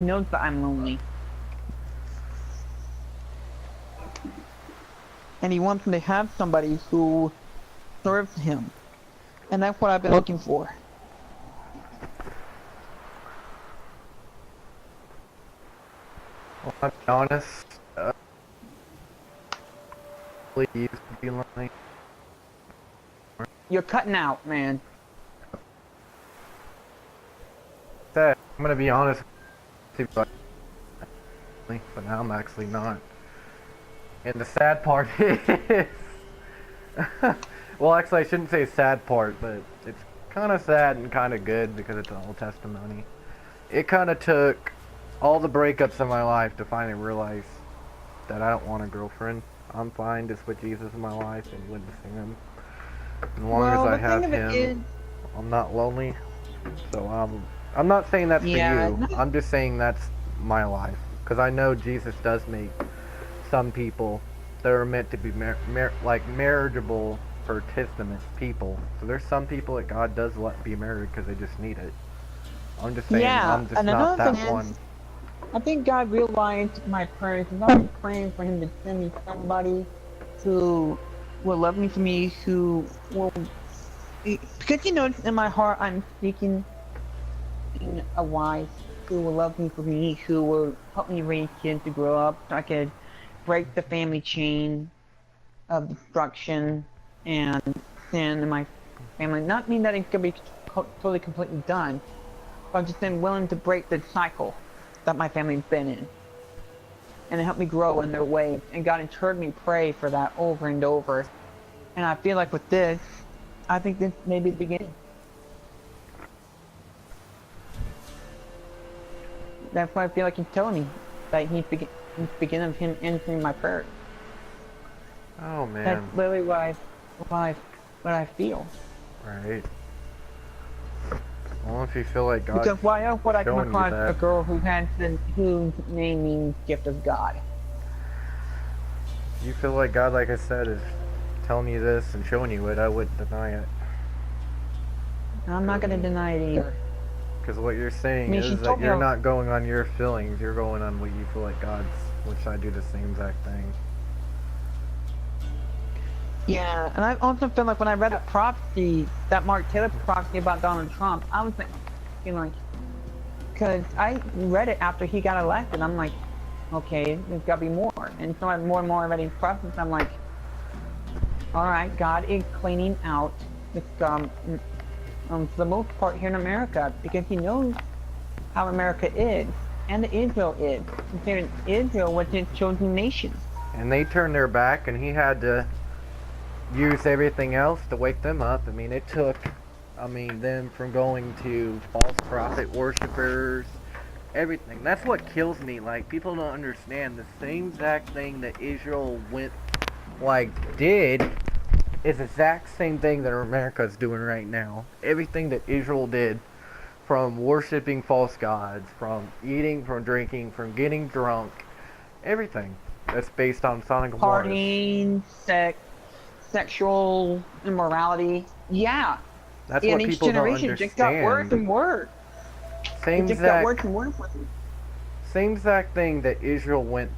knows that I'm lonely. And he wants me to have somebody who serves him. And that's what I've been looking for. Well, I'll be honest, please be lonely. You're cutting out, man. I'm gonna be honest with you, but now I'm actually not. And the sad part is, well, actually, I shouldn't say sad part, but it's kind of sad and kind of good because it's an old testimony. It kind of took all the breakups in my life to finally realize that I don't want a girlfriend. I'm fine just with Jesus in my life and witnessing him. As long as I have him, I'm not lonely. So I'm not saying that's for you. I'm just saying that's my life. Because I know Jesus does make some people that are meant to be marriageable for testament people. So there's some people that God does let be married because they just need it. I'm just saying I'm just not that one. I think God realized my prayers, and I was praying for him to send me somebody who will love me for me, who will, because in my heart I'm seeking a wife who will love me for me, who will help me raise kids to grow up so I could break the family chain of destruction and sin in my family. Not mean that it's going to be totally completely done, but I've just been willing to break the cycle that my family's been in and help me grow in their ways. And God has heard me pray for that over and over. And I feel like with this, I think this may be the beginning. That's why I feel like he's telling me that he's beginning of him answering my prayers. Oh man. That's literally what I feel. Right. Well, if you feel like God, because why else would I come across a girl whose name means gift of God? You feel like God, like I said, is telling you this and showing you it, I wouldn't deny it. I'm not going to deny it either. Because what you're saying is that you're not going on your feelings, you're going on what you feel like God's, which I do the same exact thing. Yeah, and I also feel like when I read a prophecy, that Mark Taylor prophecy about Donald Trump, I was thinking like, because I read it after he got elected, I'm like, okay, there's got to be more. And so I'm more and more reading prophecies, I'm like, all right, God is cleaning out this, for the most part here in America, because he knows how America is, and Israel is. Considering Israel was his chosen nation. And they turned their back, and he had to use everything else to wake them up. I mean, it took, them from going to false prophet worshippers, everything. That's what kills me. Like, people don't understand the same exact thing that Israel did is the exact same thing that America is doing right now. Everything that Israel did, from worshiping false gods, from eating, from drinking, from getting drunk, everything that's based on Sodom and Gomorrah. Partying, sex, sexual immorality. Yeah. That's what people don't understand. Just got worse and worse. Same exact thing that Israel went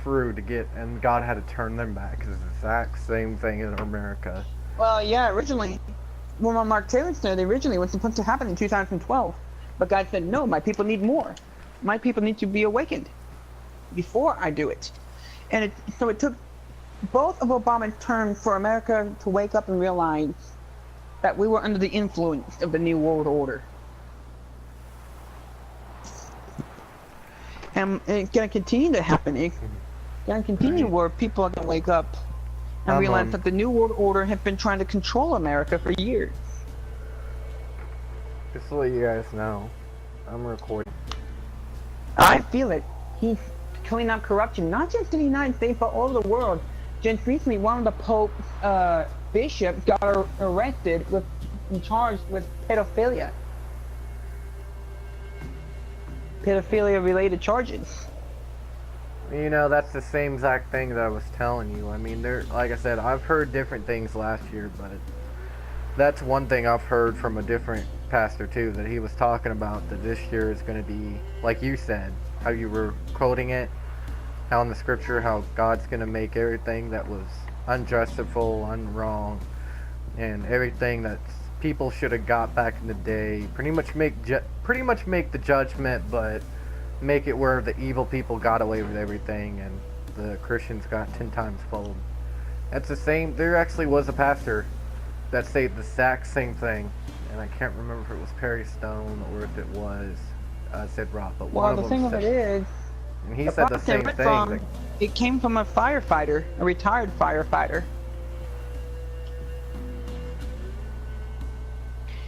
through to get, and God had to turn them back. It's the exact same thing in America. Well, yeah, originally, when Mark Taylor said originally it was supposed to happen in 2012, but God said, no, my people need more. My people need to be awakened before I do it. And so it took both of Obama's terms for America to wake up and realize that we were under the influence of the New World Order. And it's going to continue to happen. It's going to continue where people are going to wake up and realize that the New World Order has been trying to control America for years. Just to let you guys know, I'm recording. I feel it. He's cleaning up corruption, not just in the United States, but all over the world. Just recently, one of the Pope's bishops got arrested and charged with pedophilia. Pedophilia-related charges. You know, that's the same exact thing that I was telling you. I mean, like I said, I've heard different things last year, but that's one thing I've heard from a different pastor too that he was talking about that this year is going to be like you said, how you were quoting it, how in the scripture how God's going to make everything that was unjustifiable, unwrong, and everything that people should have got back in the day, pretty much make the judgment, but make it where the evil people got away with everything and the Christians got 10 times fold. That's the same. There actually was a pastor that said the exact same thing, and I can't remember if it was Perry Stone or if it was Sid Roth, but Well, one the of thing them of it said, is, and he said the same thing. It came from a firefighter, a retired firefighter.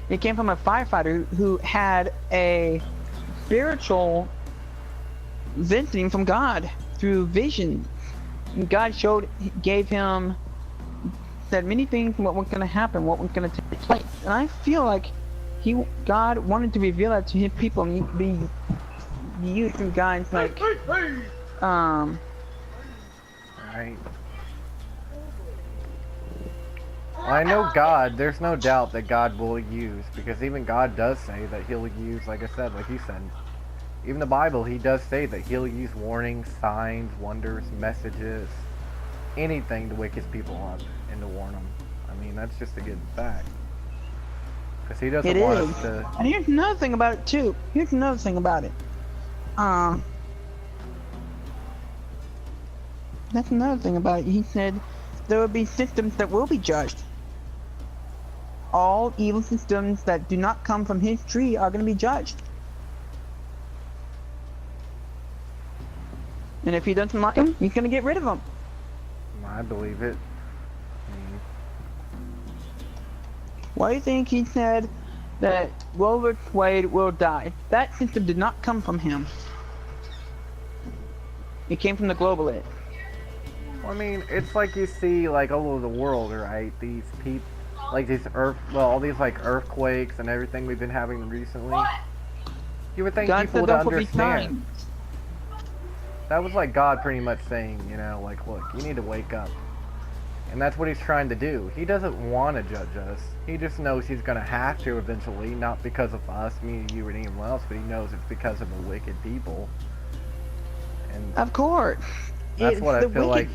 It came from a firefighter who had a spiritual visiting from God through vision. And God gave him, said many things what was going to happen, what was going to take place. And I feel like God wanted to reveal that to his people and be used through guys like, Right. I know God, there's no doubt that God will use, because even God does say that he'll use, like I said, like you said, even the Bible, he does say that he'll use warnings, signs, wonders, messages, anything to wake his people up and to warn them. I mean, that's just to get back. Because he doesn't want us to... And here's another thing about it, too. Here's another thing about it. That's another thing about it. He said there will be systems that will be judged. All evil systems that do not come from his tree are going to be judged. And if he doesn't like them, he's going to get rid of them. I believe it. Why do you think he said that Roe v. Wade will die? That system did not come from him. It came from the globalists. I mean, it's like you see, like, all over the world, right? These people, like, all these, like, earthquakes and everything we've been having recently. You would think people would understand. That was like God pretty much saying, you know, like, look, you need to wake up. And that's what he's trying to do. He doesn't want to judge us. He just knows he's going to have to eventually, not because of us, me, you, and anyone else, but he knows it's because of the wicked people. And of course. That's what I feel like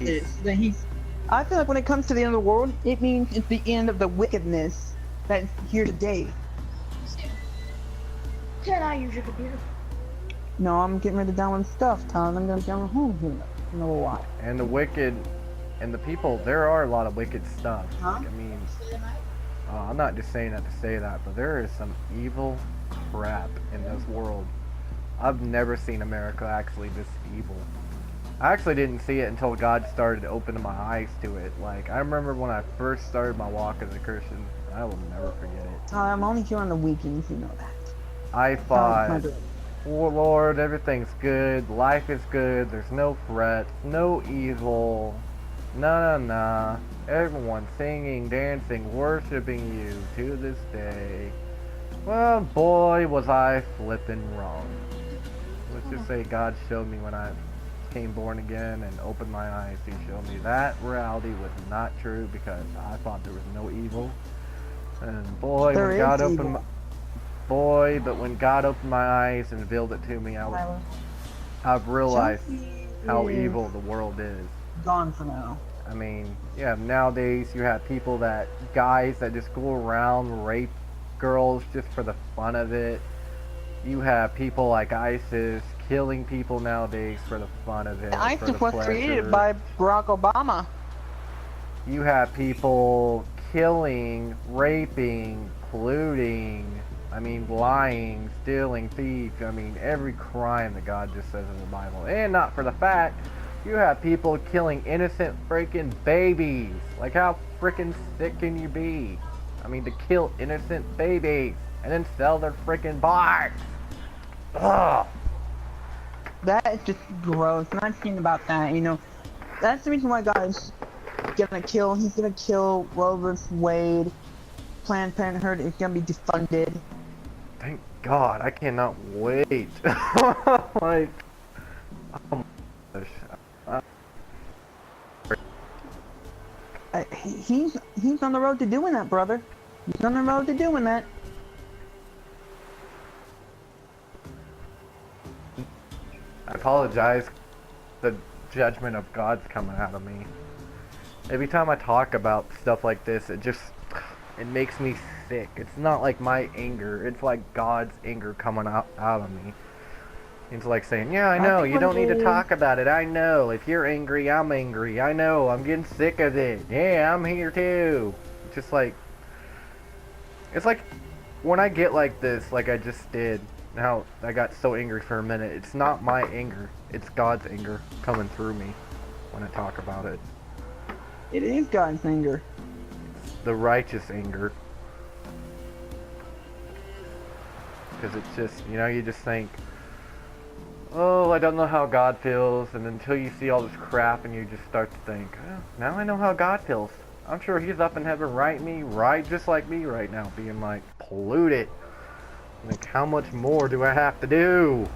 I feel like when it comes to the end of the world, it means it's the end of the wickedness that's here today. Can I use your computer? No, I'm getting ready to download stuff, Tom. I'm gonna download home here in a little while. And the wicked, and the people, there are a lot of wicked stuff. Huh? Like, I mean, I'm not just saying that to say that, but there is some evil crap in this world. I've never seen America actually this evil. I actually didn't see it until God started opening my eyes to it. Like, I remember when I first started my walk as a Christian, I will never forget it. I'm only here on the weekends, you know that. I thought, oh Lord, everything's good, life is good, there's no threats, no evil, nah. Everyone singing, dancing, worshiping you to this day. Well, boy, was I flipping wrong. Let's just say God showed me when I became born again and opened my eyes. He showed me that reality was not true, because I thought there was no evil. And boy, when God opened when God opened my eyes and revealed it to me, I've realized how evil the world is. Gone for now. I mean, yeah, nowadays you have guys that just go around rape girls just for the fun of it. You have people like ISIS killing people nowadays for the fun of it. ISIS was created by Barack Obama. You have people killing, raping, polluting, I mean, lying, stealing, thief. I mean, every crime that God just says in the Bible. And not for the fact, you have people killing innocent freaking babies. Like, how freaking sick can you be? I mean, to kill innocent babies and then sell their freaking parts. Ugh. That is just gross. I'm not thinking about that, you know. That's the reason why God's he's gonna kill Roe v. Wade. Planned Parenthood is gonna be defunded. Thank God, I cannot wait. Like, oh my gosh. He's on the road to doing that, brother. He's on the road to doing that. I apologize. The judgment of God's coming out of me. Every time I talk about stuff like this, it makes me sick. It's not like my anger. It's like God's anger coming out of me. It's like saying, yeah, I know, you don't need to talk about it. I know, if you're angry, I'm angry. I know, I'm getting sick of it. Yeah, I'm here too. Just like, it's like when I get like this, like I just did, now I got so angry for a minute. It's not my anger. It's God's anger coming through me when I talk about it. It is God's anger. The righteous anger. Because it's just, you just think, oh, I don't know how God feels, and until you see all this crap and you just start to think, oh, now I know how God feels. I'm sure he's up in heaven right just like me right now, being like, polluted. Like, how much more do I have to do?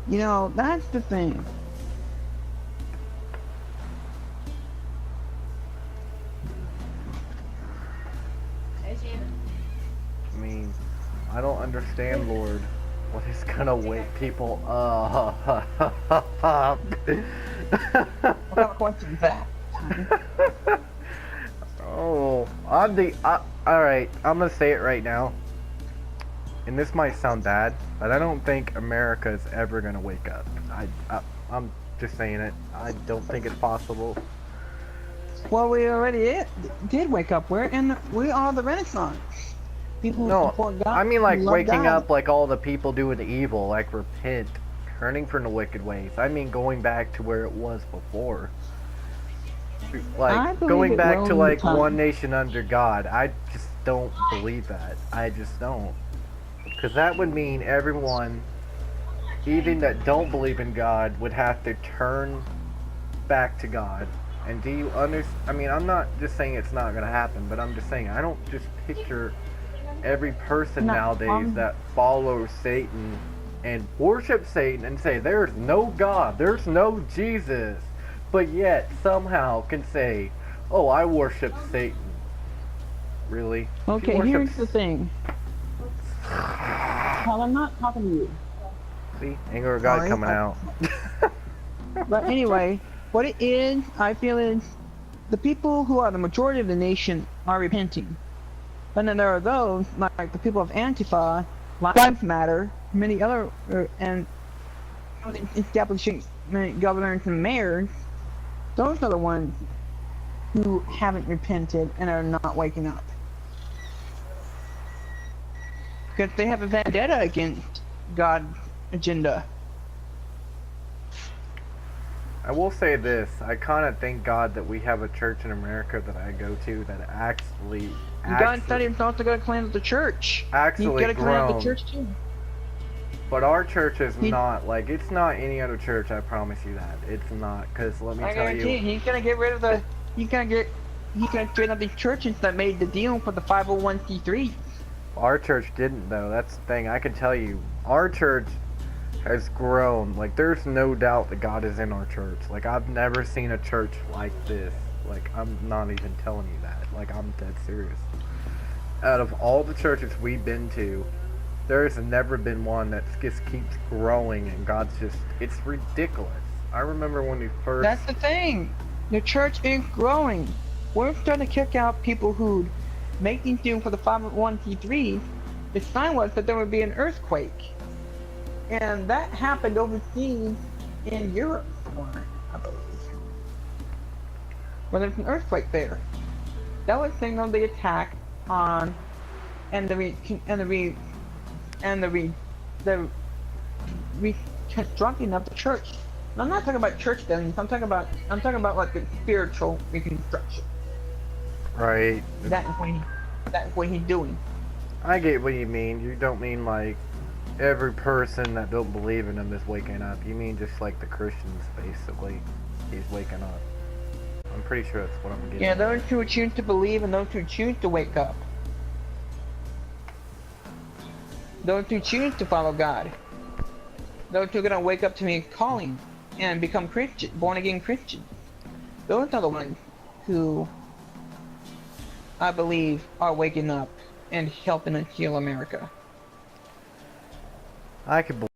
That's the thing. I mean, I don't understand, Lord, what is gonna wake people up. What kind of question is that? Oh, alright, I'm gonna say it right now. And this might sound bad, but I don't think America is ever gonna wake up. I'm just saying it. I don't think it's possible. Well, we already did wake up. We are the Renaissance. People who No, support God. I mean like who love waking God. up like all the people doing the evil, like repent, turning from the wicked ways. I mean going back to where it was before. I Like believe going it back will to in like time. one nation under God. I just don't believe that. I just don't. Because that would mean everyone, even that don't believe in God, would have to turn back to God. And do you understand? I mean, I'm not just saying it's not going to happen, but I'm just saying I don't just picture every person No, nowadays that follows Satan and worship Satan and say there's no God, there's no Jesus, but yet somehow can say, oh, I worship Satan. Really? If you Okay, worship here's the thing. Well, I'm not talking to you. See, anger of God Sorry, coming out. But anyway, what it is, I feel is the people who are the majority of the nation are repenting. But then there are those, like the people of Antifa, Lives Matter, many other, and establishing governors and mayors, those are the ones who haven't repented and are not waking up. Because they have a vendetta against God's agenda. I will say this, I kind of thank God that we have a church in America that I go to that God said he's also going to cleanse the church. He's actually going to cleanse the grown. church too. But our church is not, like, it's not any other church, I promise you that. It's not, because let me I tell guarantee you. he's going to get rid of he's going to straighten up these churches that made the deal for the 501c3. Our church didn't, though. That's the thing. I can tell you, our church has grown. Like, there's no doubt that God is in our church. Like, I've never seen a church like this. Like, I'm not even telling you that. Like, I'm dead serious. Out of all the churches we've been to, there's never been one that just keeps growing, and God's just, it's ridiculous. I remember when we first... That's the thing. The church is growing. We're starting to kick out people who make these deals for the 501c3. The sign was that there would be an earthquake. And that happened overseas in Europe, I believe. Where there's an earthquake there. That was signal the attack on the reconstructing of the church. And I'm not talking about church buildings. I'm talking about like the spiritual reconstruction. Right. That's what he's doing. I get what you mean. You don't mean like every person that don't believe in him is waking up. You mean just like the Christians, basically. He's waking up. I'm pretty sure that's what I'm getting. Yeah, those who choose to believe and those who choose to wake up. Those who choose to follow God. Those who are going to wake up to me calling and become Christian, born again Christians. Those are the ones who I believe are waking up and helping us heal America. I could believe